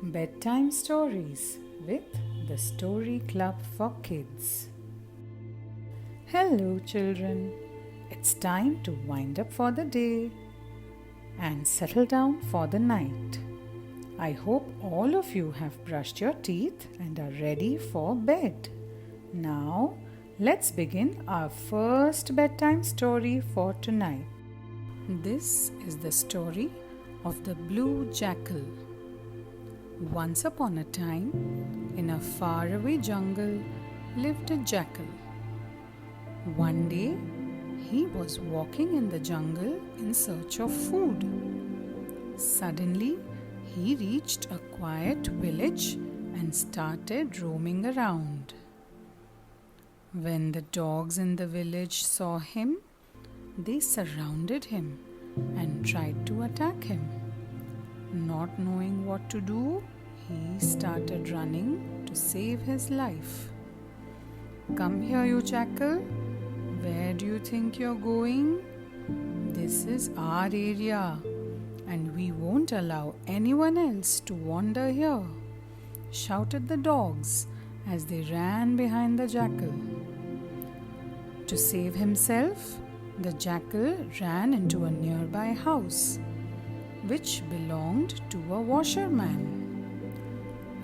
Bedtime Stories with the Story Club for Kids. Hello, children. It's time to wind up for the day and settle down for the night. I hope all of you have brushed your teeth and are ready for bed. Now, let's begin our first bedtime story for tonight. This is the story of the Blue Jackal. Once upon a time, in a faraway jungle, lived a jackal. One day, he was walking in the jungle in search of food. Suddenly, he reached a quiet village and started roaming around. When the dogs in the village saw him, they surrounded him and tried to attack him. Not knowing what to do, he started running to save his life. "Come here, you jackal. Where do you think you're going? This is our area, and we won't allow anyone else to wander here," shouted the dogs as they ran behind the jackal. To save himself, the jackal ran into a nearby house, which belonged to a washerman.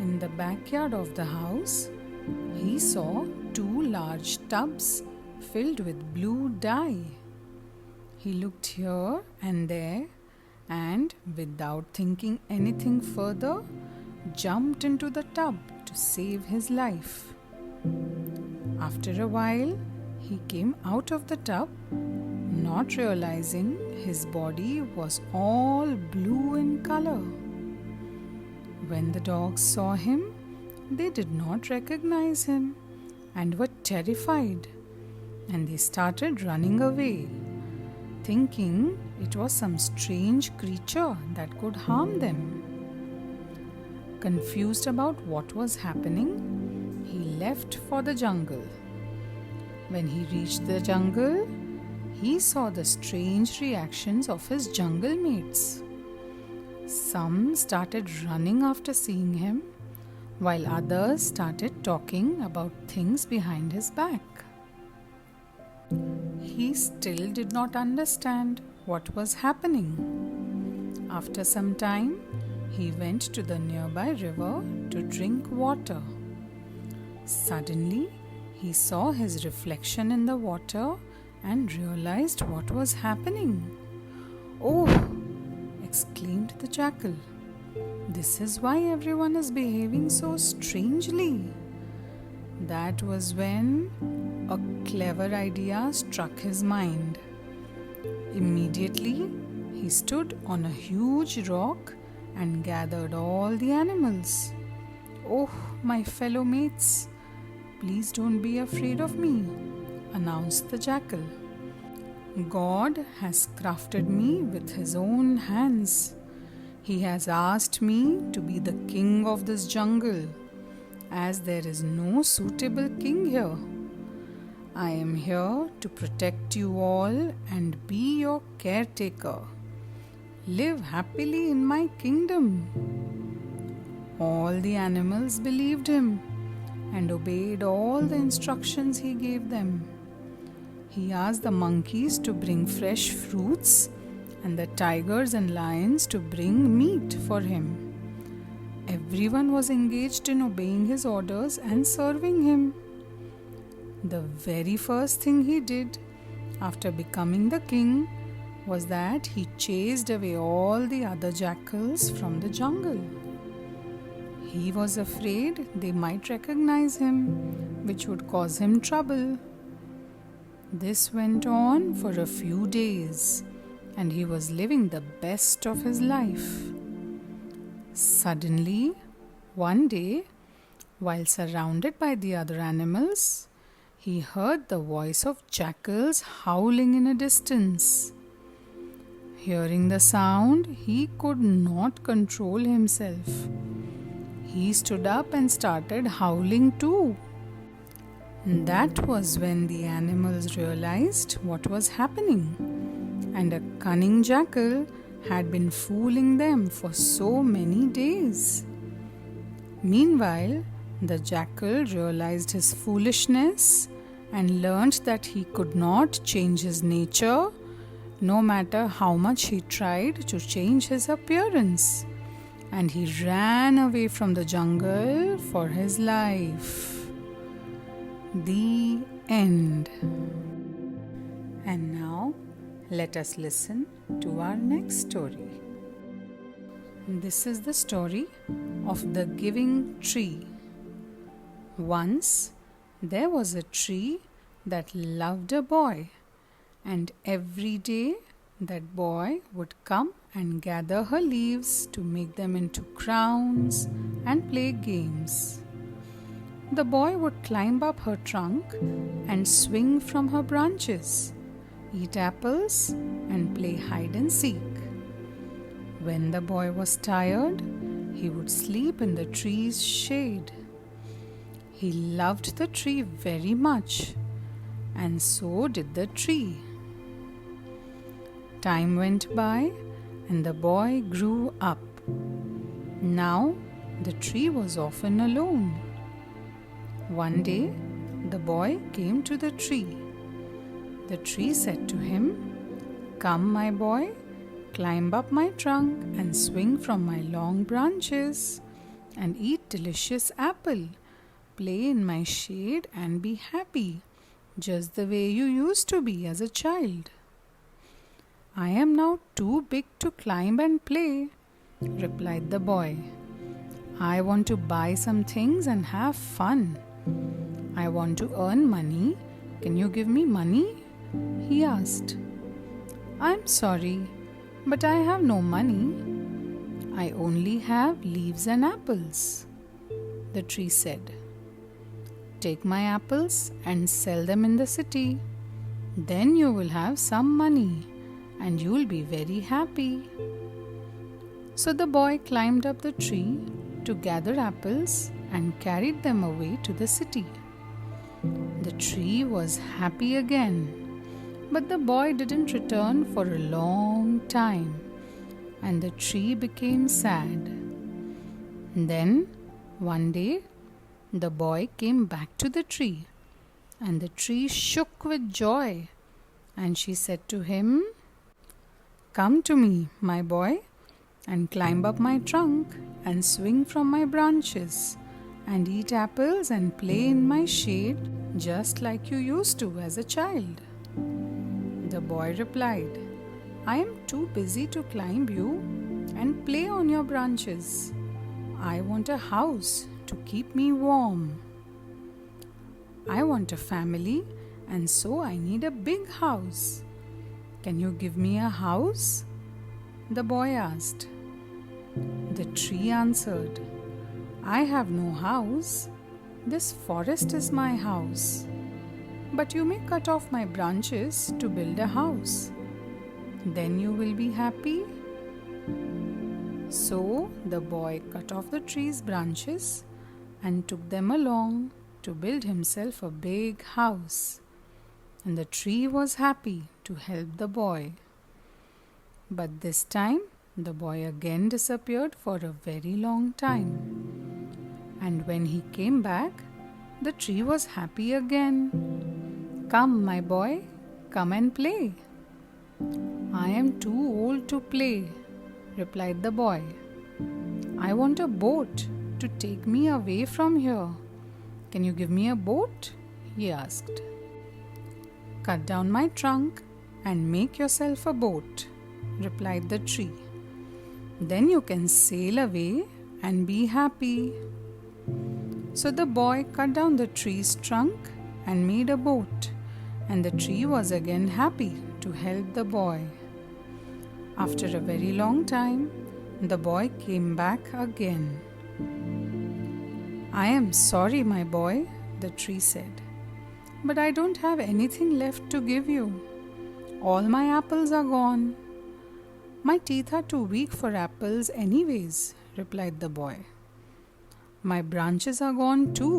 In the backyard of the house, he saw 2 large tubs filled with blue dye. He looked here and there and, without thinking anything further, jumped into the tub to save his life. After a while, he came out of the tub, not realizing his body was all blue in color. When the dogs saw him, they did not recognize him and were terrified, and they started running away, thinking it was some strange creature that could harm them. Confused about what was happening, he left for the jungle. When he reached the jungle, he saw the strange reactions of his jungle mates. Some started running after seeing him, while others started talking about things behind his back. He still did not understand what was happening. After some time, he went to the nearby river to drink water. Suddenly, he saw his reflection in the water and realized what was happening. "Oh!" exclaimed the jackal. "This is why everyone is behaving so strangely." That was when a clever idea struck his mind. Immediately, he stood on a huge rock and gathered all the animals. "Oh, my fellow mates, please don't be afraid of me," announced the jackal. "God has crafted me with his own hands. He has asked me to be the king of this jungle, as there is no suitable king here. I am here to protect you all and be your caretaker. Live happily in my kingdom." All the animals believed him and obeyed all the instructions he gave them. He asked the monkeys to bring fresh fruits and the tigers and lions to bring meat for him. Everyone was engaged in obeying his orders and serving him. The very first thing he did after becoming the king was that he chased away all the other jackals from the jungle. He was afraid they might recognize him, which would cause him trouble. This went on for a few days, and he was living the best of his life. Suddenly, one day, while surrounded by the other animals, he heard the voice of jackals howling in a distance. Hearing the sound, he could not control himself. He stood up and started howling too. That was when the animals realized what was happening, and a cunning jackal had been fooling them for so many days. Meanwhile, the jackal realized his foolishness and learned that he could not change his nature, no matter how much he tried to change his appearance. And he ran away from the jungle for his life. The end. And now, let us listen to our next story. This is the story of the giving tree. Once there was a tree that loved a boy, and every day that boy would come and gather her leaves to make them into crowns and play games. The boy would climb up her trunk and swing from her branches, eat apples, and play hide and seek. When the boy was tired, he would sleep in the tree's shade. He loved the tree very much, and so did the tree. Time went by, and the boy grew up. Now, the tree was often alone. One day, the boy came to the tree. The tree said to him, "Come, my boy, climb up my trunk and swing from my long branches and eat delicious apple. Play in my shade and be happy, just the way you used to be as a child." "I am now too big to climb and play," replied the boy. "I want to buy some things and have fun. I want to earn money. Can you give me money?" he asked. "I'm sorry, but I have no money. I only have leaves and apples," the tree said. "Take my apples and sell them in the city. Then you will have some money and you will be very happy." So the boy climbed up the tree to gather apples and carried them away to the city. The tree was happy again, but the boy didn't return for a long time, and the tree became sad. Then, one day, the boy came back to the tree, and the tree shook with joy, and she said to him, "Come to me, my boy, and climb up my trunk and swing from my branches and eat apples and play in my shade just like you used to as a child." The boy replied, "I am too busy to climb you and play on your branches. I want a house to keep me warm. I want a family, and so I need a big house. Can you give me a house?" the boy asked. The tree answered, "I have no house. This forest is my house. But you may cut off my branches to build a house. Then you will be happy." So the boy cut off the tree's branches and took them along to build himself a big house. And the tree was happy to help the boy. But this time, the boy again disappeared for a very long time. And when he came back, the tree was happy again. "Come, my boy, come and play." "I am too old to play," replied the boy. "I want a boat to take me away from here. Can you give me a boat?" he asked. "Cut down my trunk and make yourself a boat," replied the tree. "Then you can sail away and be happy." So the boy cut down the tree's trunk and made a boat, and the tree was again happy to help the boy. After a very long time, the boy came back again. "I am sorry, my boy," the tree said, "but I don't have anything left to give you. All my apples are gone." "My teeth are too weak for apples anyways," replied the boy. "My branches are gone too.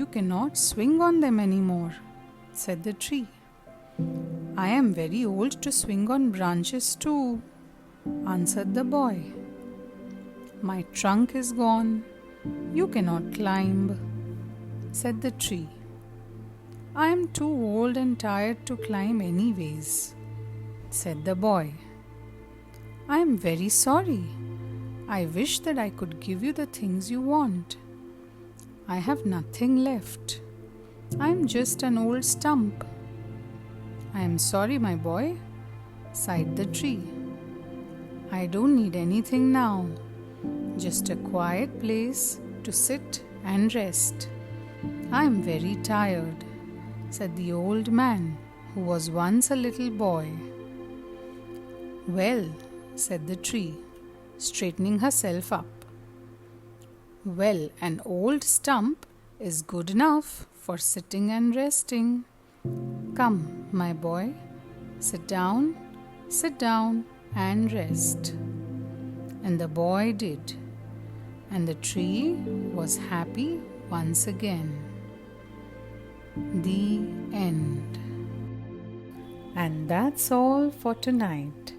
You cannot swing on them anymore," said the tree. "I am very old to swing on branches too," answered the boy. "My trunk is gone. "You cannot climb," said the tree. "I am too old and tired to climb anyways," said the boy. "I am very sorry. I wish that I could give you the things you want. I have nothing left. I am just an old stump." "I am sorry, my boy," sighed the tree. "I don't need anything now. Just a quiet place to sit and rest. I am very tired," said the old man, who was once a little boy. "Well," said the tree, straightening herself up. "Well, an old stump is good enough for sitting and resting. Come, my boy, sit down and rest." And the boy did, and the tree was happy once again. The end. And that's all for tonight.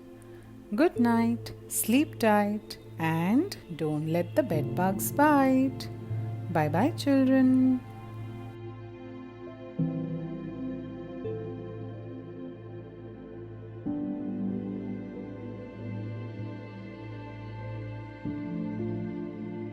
Good night, sleep tight, and don't let the bed bugs bite. Bye bye, children.